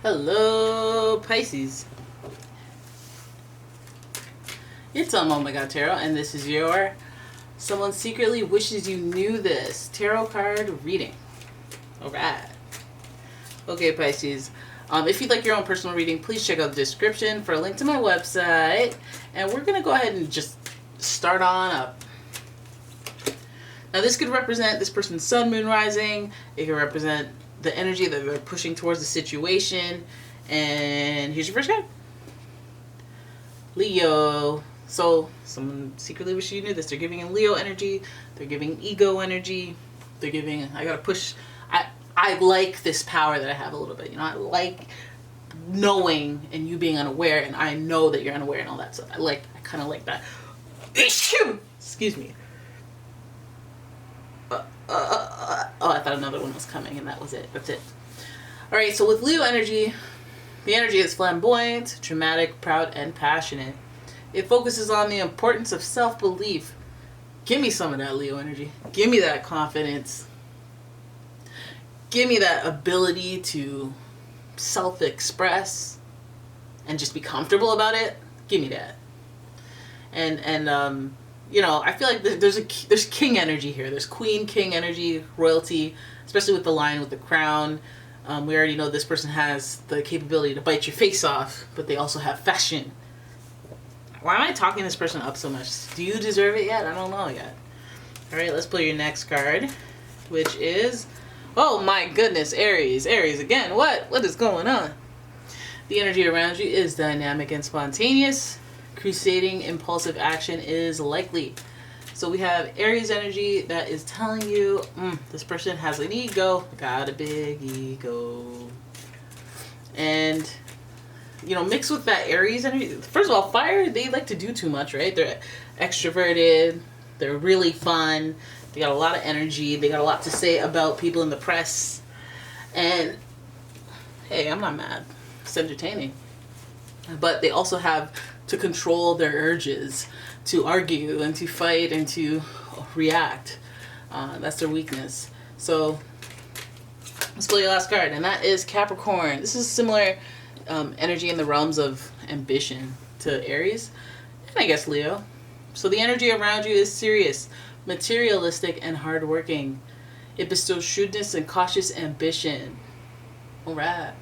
Hello, Pisces. It's umomgtarot, and this is your Someone Secretly Wishes You Knew This tarot card reading. Alright. Okay, Pisces. If you'd like your own personal reading, please check out the description for a link to my website. And we're going to go ahead and just start on up. Now, this could represent this person's sun, moon, rising. It could represent the energy that they're pushing towards the situation. And here's your first card. Leo. So, someone secretly wishes you knew this. They're giving in Leo energy. They're giving ego energy. They're giving, I gotta push. I like this power that I have a little bit. You know, I like knowing and you being unaware, and I know that you're unaware and all that stuff. I kind of like that. Excuse me. Oh, I thought another one was coming, and that was it. That's it. All right, so with Leo energy, the energy is flamboyant, dramatic, proud, and passionate. It focuses on the importance of self-belief. Give me some of that Leo energy. Give me that confidence. Give me that ability to self-express and just be comfortable about it. Give me that. And you know, I feel like there's king energy here. There's queen, king energy, royalty, especially with the lion with the crown. We already know this person has the capability to bite your face off, but they also have fashion. Why am I talking this person up so much? Do you deserve it yet? I don't know yet. All right, let's pull your next card, which is, oh my goodness, Aries. Aries again. What is going on? The energy around you is dynamic and spontaneous. Crusading impulsive action is likely. So we have Aries energy that is telling you this person has an ego, got a big ego. And, you know, mixed with that Aries energy, first of all, fire, they like to do too much, right? They're extroverted, they're really fun, they got a lot of energy, they got a lot to say about people in the press. And, hey, I'm not mad. It's entertaining. But they also have to control their urges to argue and to fight and to react. That's their weakness. So let's play your last card, and that is Capricorn. This is similar energy in the realms of ambition to Aries and I guess Leo. So the energy around you is serious, materialistic, and hardworking. It bestows shrewdness and cautious ambition. Alright.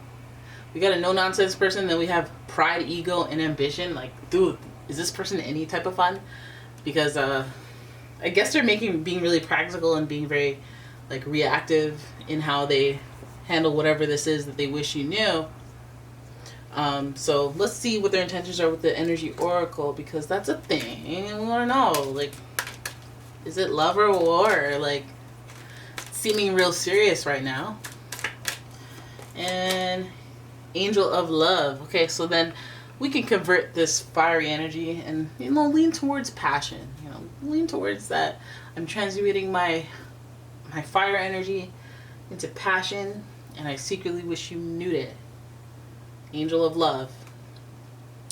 We got a no-nonsense person, then we have pride, ego, and ambition. Like, dude, is this person any type of fun? Because I guess they're being really practical and being very, like, reactive in how they handle whatever this is that they wish you knew. So let's see what their intentions are with the energy oracle, because that's a thing. And we want to know, like, is it love or war? Like, seeming real serious right now. And Angel of Love. Okay, so then we can convert this fiery energy and, you know, lean towards passion. You know, lean towards that. I'm transmuting my fire energy into passion, and I secretly wish you knew it. Angel of Love.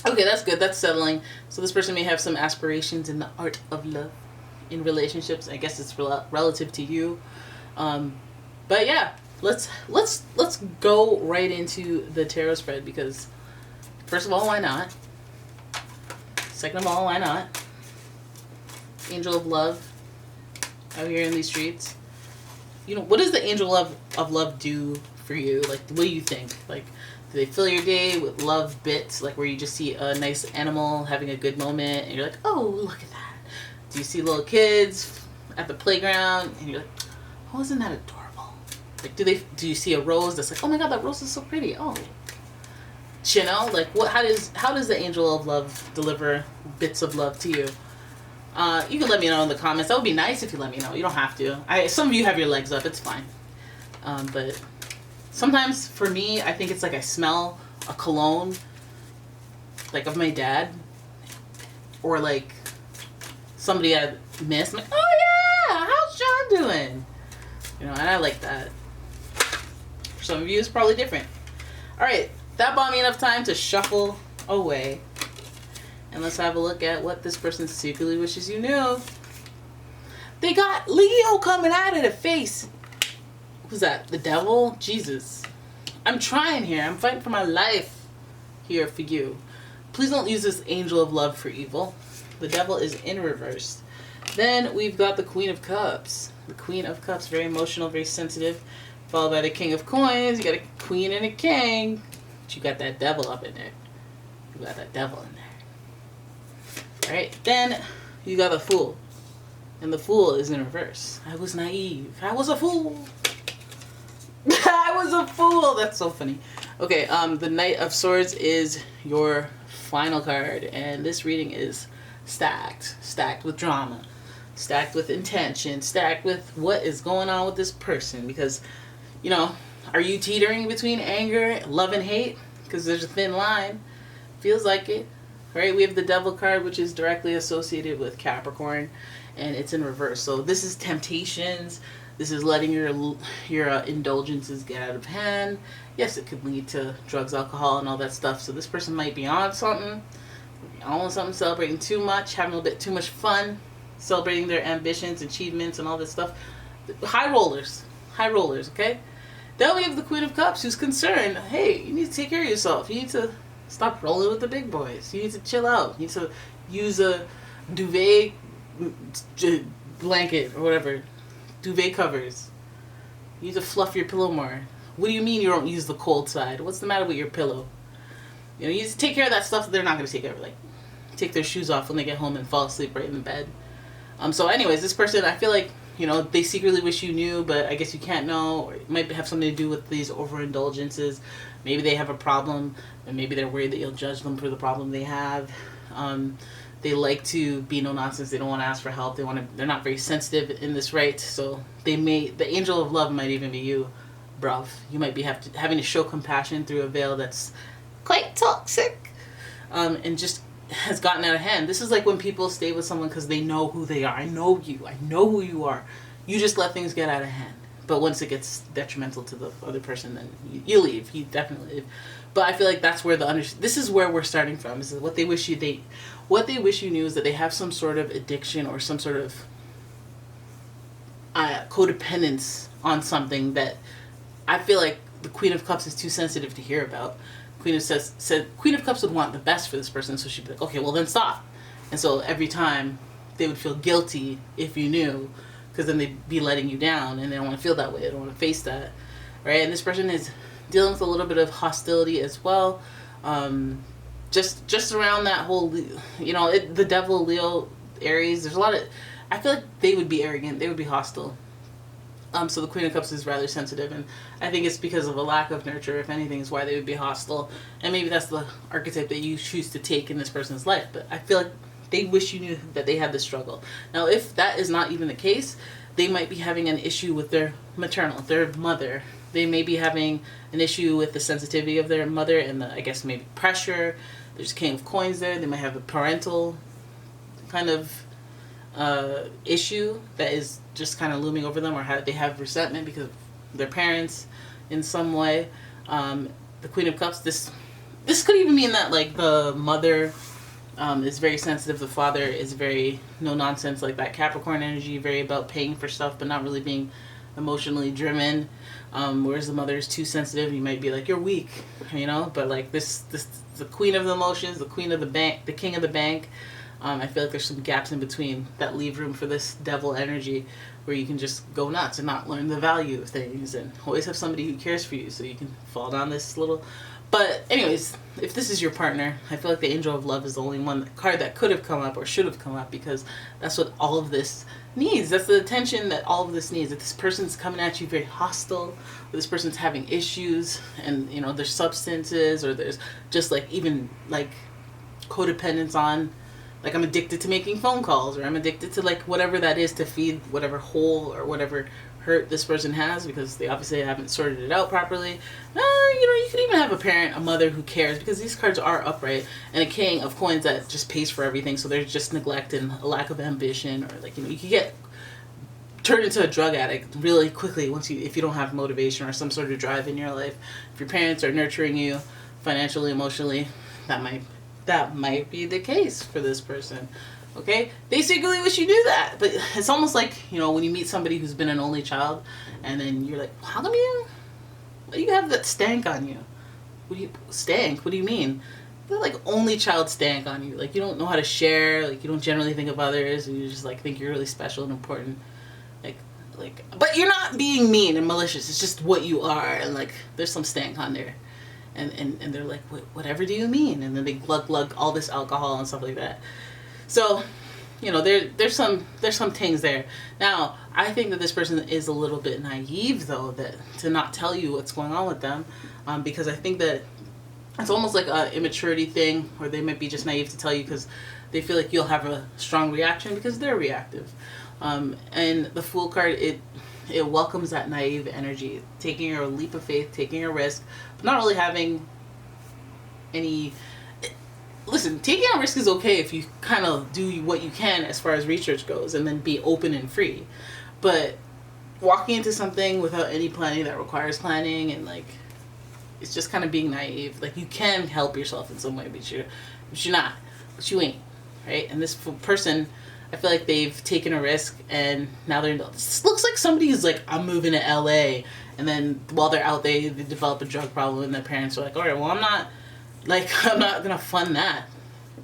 Okay, that's good. That's settling. So this person may have some aspirations in the art of love in relationships. I guess it's relative to you. But yeah. Let's go right into the tarot spread, because first of all, why not? Second of all, why not? Angel of Love out here in these streets. You know, what does the Angel of Love do for you? Like, what do you think? Like, do they fill your day with love bits, like where you just see a nice animal having a good moment and you're like, oh, look at that? Do you see little kids at the playground and you're like, oh, isn't that adorable? Like, do you see a rose that's like, oh my god, that rose is so pretty? Oh, you know, like, how does the Angel of Love deliver bits of love to you? You can let me know in the comments. That would be nice if you let me know. You don't have to. Some of you have your legs up. It's fine. But sometimes for me, I think it's like I smell a cologne, like of my dad, or like somebody I miss. I'm like, oh yeah, how's John doing? You know, and I like that. For some of you, it's probably different. All right, that bought me enough time to shuffle away. And let's have a look at what this person secretly wishes you knew. They got Leo coming out of the face. Who's that? The devil? Jesus. I'm trying here. I'm fighting for my life here for you. Please don't use this angel of love for evil. The devil is in reverse. Then we've got the Queen of Cups. The Queen of Cups, very emotional, very sensitive. Followed by the King of Coins. You got a Queen and a King. But you got that devil up in there. You got that devil in there. Alright, then you got the Fool. And the Fool is in reverse. I was naive. I was a fool. I was a fool. That's so funny. Okay, the Knight of Swords is your final card. And this reading is stacked. Stacked with drama. Stacked with intention. Stacked with what is going on with this person. Because, you know, are you teetering between anger, love, and hate? Because there's a thin line. Feels like it. Right? We have the Devil card, which is directly associated with Capricorn. And it's in reverse. So this is temptations. This is letting your indulgences get out of hand. Yes, it could lead to drugs, alcohol, and all that stuff. So this person might be on something. Celebrating too much, having a little bit too much fun, celebrating their ambitions, achievements, and all this stuff. High rollers, okay? Then we have the Queen of Cups, who's concerned. Hey, you need to take care of yourself. You need to stop rolling with the big boys. You need to chill out. You need to use a duvet blanket or whatever. Duvet covers. You need to fluff your pillow more. What do you mean you don't use the cold side? What's the matter with your pillow? You know, you need to take care of that stuff that they're not going to take care of. Like, take their shoes off when they get home and fall asleep right in the bed. So anyways, this person, I feel like, you know, they secretly wish you knew, but I guess you can't know. Or it might have something to do with these overindulgences. Maybe they have a problem, and maybe they're worried that you'll judge them for the problem they have. They like to be no nonsense. They don't want to ask for help. They're not very sensitive in this right. So the angel of love might even be you, bruv. You might be having to show compassion through a veil that's quite toxic, and just has gotten out of hand. This is like when people stay with someone because they know who they are. I know you. I know who you are. You just let things get out of hand. But once it gets detrimental to the other person, then you leave. You definitely leave. But I feel like that's where this is where we're starting from. This is what they wish you knew is that they have some sort of addiction or some sort of codependence on something that I feel like the Queen of Cups is too sensitive to hear about. Queen of Cups would want the best for this person, so she'd be like, okay, well then stop. And so every time they would feel guilty if you knew, because then they'd be letting you down, and they don't want to feel that way. They don't want to face that, right? And this person is dealing with a little bit of hostility as well. Just around that whole, you know, the Devil, Leo, Aries. There's a lot of, I feel like they would be arrogant. They would be hostile. So the Queen of Cups is rather sensitive, and I think it's because of a lack of nurture, if anything, is why they would be hostile. And maybe that's the archetype that you choose to take in this person's life. But I feel like they wish you knew that they had this struggle. Now, if that is not even the case, they might be having an issue with their mother. They may be having an issue with the sensitivity of their mother and I guess maybe pressure. There's King of Coins there. They might have a parental kind of issue that is just kind of looming over them, or they have resentment because of their parents in some way. The Queen of Cups, this could even mean that like the mother is very sensitive, the father is very no nonsense, like that Capricorn energy, very about paying for stuff but not really being emotionally driven, whereas the mother is too sensitive. You might be like, you're weak, you know, but like this the queen of the emotions, the queen of the bank, the king of the bank. I feel like there's some gaps in between that leave room for this devil energy where you can just go nuts and not learn the value of things and always have somebody who cares for you so you can fall down this little. But anyways, if this is your partner, I feel like the Angel of Love is the only card that could have come up or should have come up, because that's what all of this needs. That's the attention that all of this needs. That this person's coming at you very hostile, or this person's having issues, and you know there's substances, or there's just like even like codependence on, like I'm addicted to making phone calls, or I'm addicted to like whatever that is to feed whatever hole or whatever hurt this person has, because they obviously haven't sorted it out properly. You know, you could even have a parent, a mother who cares, because these cards are upright, and a King of Coins that just pays for everything, so there's just neglect and a lack of ambition, or like, you know, you could get turned into a drug addict really quickly if you don't have motivation or some sort of drive in your life. If your parents are nurturing you financially, emotionally, that might be the case for this person. Okay, they secretly wish you knew that, but it's almost like, you know, when you meet somebody who's been an only child, and then you're like, You have that stank on you. Stank? What do you mean? That like only child stank on you. Like you don't know how to share. Like you don't generally think of others. And you just like think you're really special and important. But you're not being mean and malicious. It's just what you are. And like there's some stank on there. And they're like, whatever do you mean? And then they glug all this alcohol and stuff like that. So, you know, there's some things there. Now, I think that this person is a little bit naive though, that to not tell you what's going on with them, because I think that it's almost like a immaturity thing, or they might be just naive to tell you because they feel like you'll have a strong reaction because they're reactive. And the Fool card, it welcomes that naive energy, taking a leap of faith, taking a risk, but not really having any. Listen, taking a risk is okay if you kind of do what you can as far as research goes and then be open and free. But walking into something without any planning that requires planning and like, it's just kind of being naive. Like you can help yourself in some way, but you're not, but you ain't, right? And this person, I feel like they've taken a risk and now this looks like somebody who's like, I'm moving to LA. And then while they're out, they develop a drug problem and their parents are like, all right, well, I'm not going to fund that.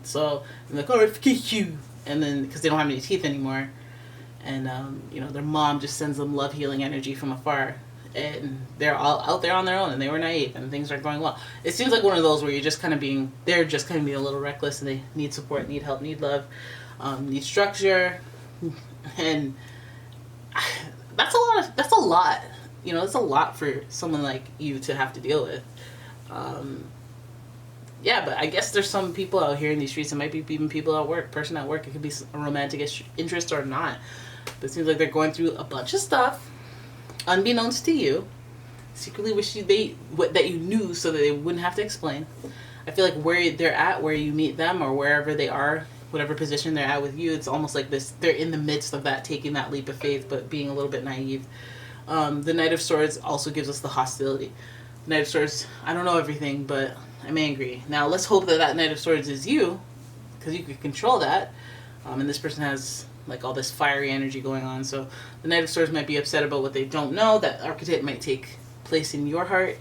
So I'm like, all right, forget you. And then, because they don't have any teeth anymore. And, you know, their mom just sends them love healing energy from afar. And they're all out there on their own and they were naive and things aren't going well. It seems like one of those where they're just kind of being a little reckless and they need support, need help, need love. Need structure, and that's a lot. You know, it's a lot for someone like you to have to deal with. Yeah, but I guess there's some people out here in these streets. It might be even people at work, person at work. It could be a romantic interest or not. But it seems like they're going through a bunch of stuff, unbeknownst to you. Secretly wish that you knew so that they wouldn't have to explain. I feel like where they're at, where you meet them, or wherever they are, whatever position they're at with you, it's almost like they're in the midst of that, taking that leap of faith, but being a little bit naive. The Knight of Swords also gives us the hostility. The Knight of Swords, I don't know everything, but I'm angry. Now, let's hope that Knight of Swords is you, because you can control that. And this person has like all this fiery energy going on. So the Knight of Swords might be upset about what they don't know. That archetype might take place in your heart.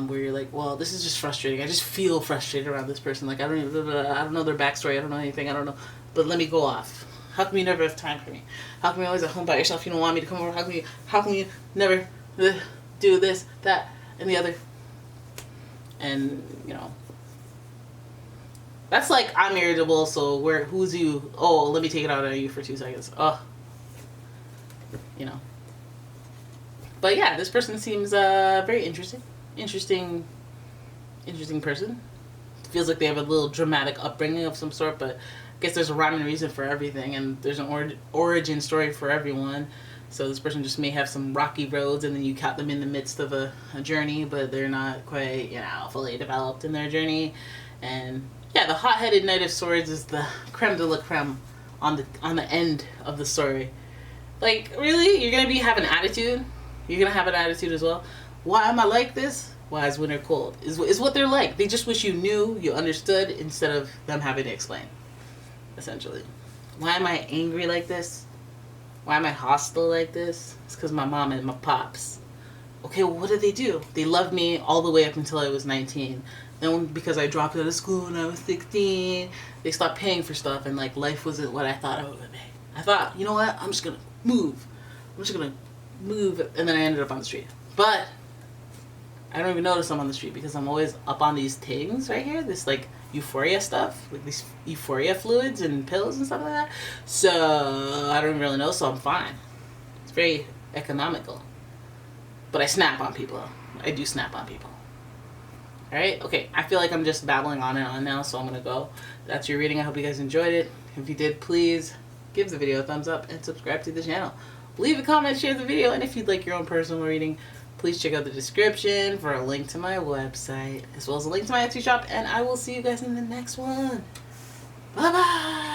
Where you're like, well, this is just frustrating. I just feel frustrated around this person. Like, I don't know their backstory. I don't know anything. I don't know. But let me go off. How come you never have time for me? How come you're always at home by yourself? You don't want me to come over? How come you never do this, that, and the other? And, you know, that's like, I'm irritable, so who's you? Oh, let me take it out on you for 2 seconds. Oh. You know. But yeah, this person seems very interesting person. Feels like they have a little dramatic upbringing of some sort, but I guess there's a rhyme and reason for everything, and there's an origin story for everyone. So this person just may have some rocky roads, and then you caught them in the midst of a journey, but they're not quite, you know, fully developed in their journey. And yeah, the hot-headed Knight of Swords is the creme de la creme on the end of the story. Like, really? You're gonna have an attitude? You're gonna have an attitude as well? Why am I like this? Why is winter cold? Is what they're like. They just wish you knew, you understood, instead of them having to explain, essentially. Why am I angry like this? Why am I hostile like this? It's because my mom and my pops. Okay, well, what did they do? They loved me all the way up until I was 19. Then because I dropped out of school when I was 16, they stopped paying for stuff, and like life wasn't what I thought it would be. I thought, you know what? I'm just gonna move. And then I ended up on the street. But I don't even notice I'm on the street because I'm always up on these things right here. This like euphoria stuff, like these euphoria fluids and pills and stuff like that. So I don't really know, so I'm fine. It's very economical. But I snap on people. I do snap on people. Alright? Okay, I feel like I'm just babbling on and on now, so I'm going to go. That's your reading. I hope you guys enjoyed it. If you did, please give the video a thumbs up and subscribe to the channel. Leave a comment, share the video, and if you'd like your own personal reading, please check out the description for a link to my website, as well as a link to my Etsy shop, and I will see you guys in the next one. Bye-bye!